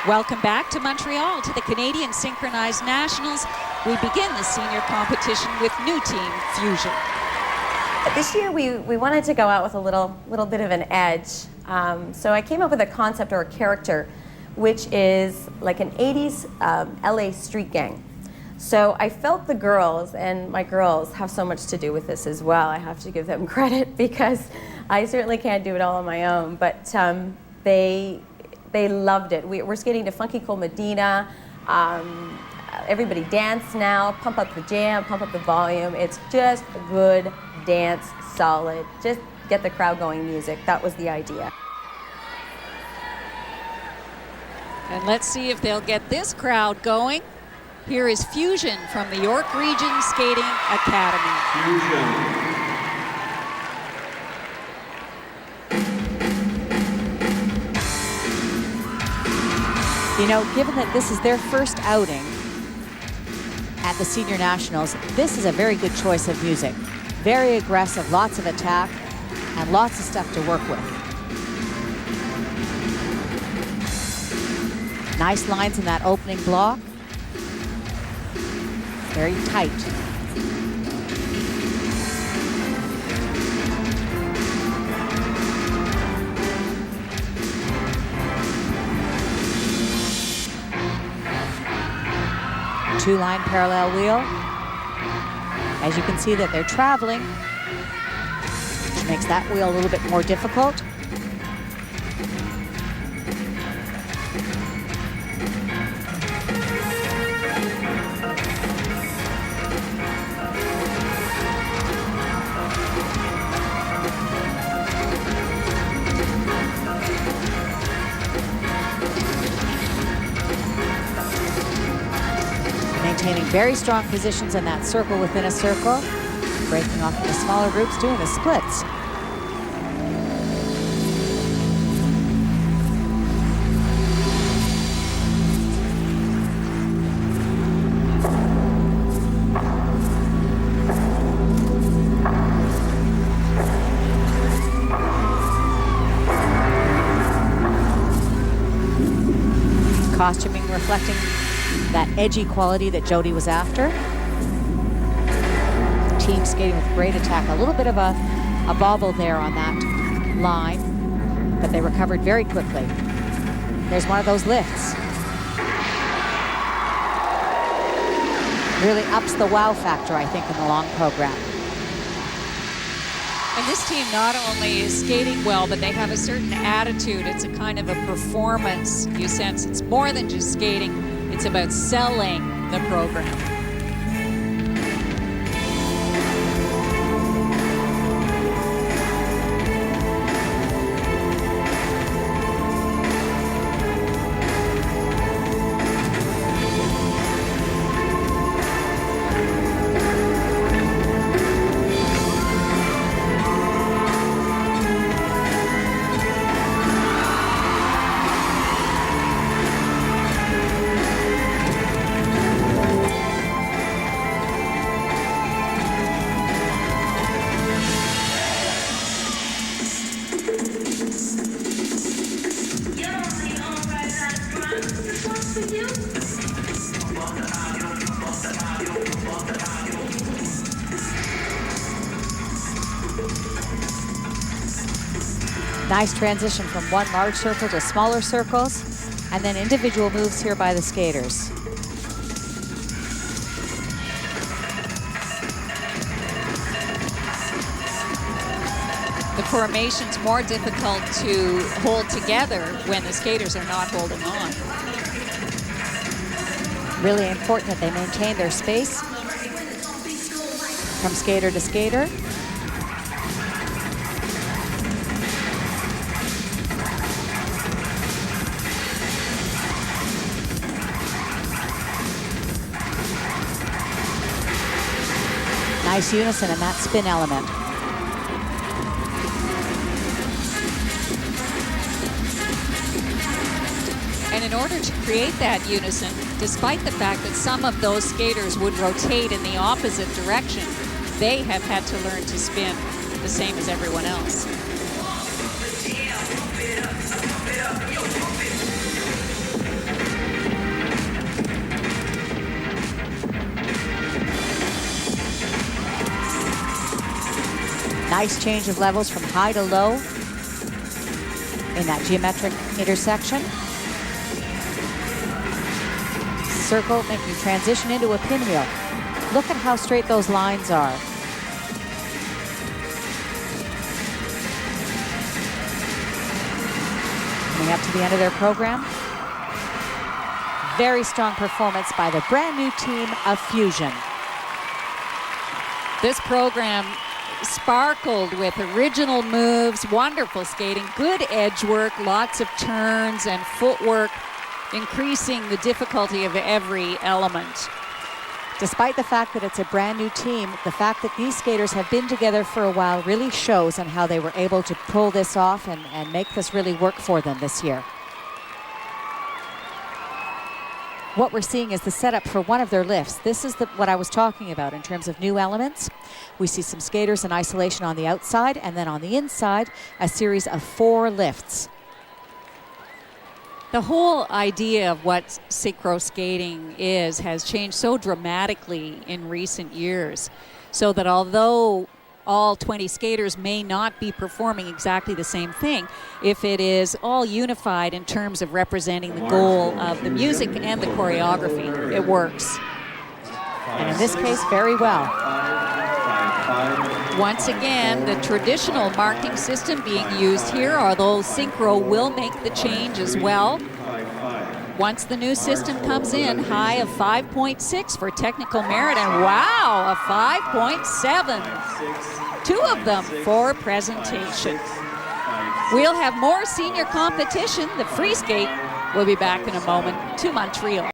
Welcome back to Montreal to the Canadian Synchronized Nationals. We begin the senior competition with new team Fusion. This year we wanted to go out with a little bit of an edge. So I came up with a concept or a character which is like an 80s LA street gang. So I felt the girls, and my girls have so much to do with this as well. I have to give them credit because I certainly can't do it all on my own. But they loved it. We're skating to Funky Cold Medina. Everybody dance now, pump up the jam, pump up the volume. It's just good dance, solid, just get the crowd going music. That was the idea. And let's see if they'll get this crowd going. Here is Fusion from the York Region Skating Academy. Fusion. You know, given that this is their first outing at the Senior Nationals, this is a very good choice of music. Very aggressive, lots of attack, and lots of stuff to work with. Nice lines in that opening block. Very tight. Two-line parallel wheel. As you can see that they're traveling, which makes that wheel a little bit more difficult. Maintaining very strong positions in that circle within a circle, breaking off into smaller groups, doing the splits. Costuming reflecting that edgy quality that Jody was after. Team skating with great attack. A little bit of a bobble there on that line, but they recovered very quickly. There's one of those lifts. Really ups the wow factor, I think, in the long program. And this team not only is skating well, but they have a certain attitude. It's a kind of a performance, you sense. It's more than just skating. It's about selling the program. Nice transition from one large circle to smaller circles, and then individual moves here by the skaters. The formation's more difficult to hold together when the skaters are not holding on. Really important that they maintain their space from skater to skater. Nice unison in that spin element. And in order to create that unison, despite the fact that some of those skaters would rotate in the opposite direction, they have had to learn to spin the same as everyone else. Nice change of levels from high to low in that geometric intersection. Circle, making you transition into a pinwheel. Look at how straight those lines are. Coming up to the end of their program. Very strong performance by the brand new team of Fusion. This program sparkled with original moves, wonderful skating, good edge work, lots of turns and footwork, increasing the difficulty of every element. Despite the fact that it's a brand new team, the fact that these skaters have been together for a while really shows on how they were able to pull this off and make this really work for them this year. What we're seeing is the setup for one of their lifts. This is what I was talking about in terms of new elements. We see some skaters in isolation on the outside, and then on the inside, a series of 4 lifts. The whole idea of what synchro skating is has changed so dramatically in recent years, so that although all 20 skaters may not be performing exactly the same thing, if it is all unified in terms of representing the goal of the music and the choreography, it works. And in this case, very well. Once again, the traditional marking system being used here, although synchro will make the change as well. Once the new system comes in, high of 5.6 for technical merit, and wow, a 5.7. 2 of them for presentation. We'll have more senior competition. The free skate will be back in a moment to Montreal.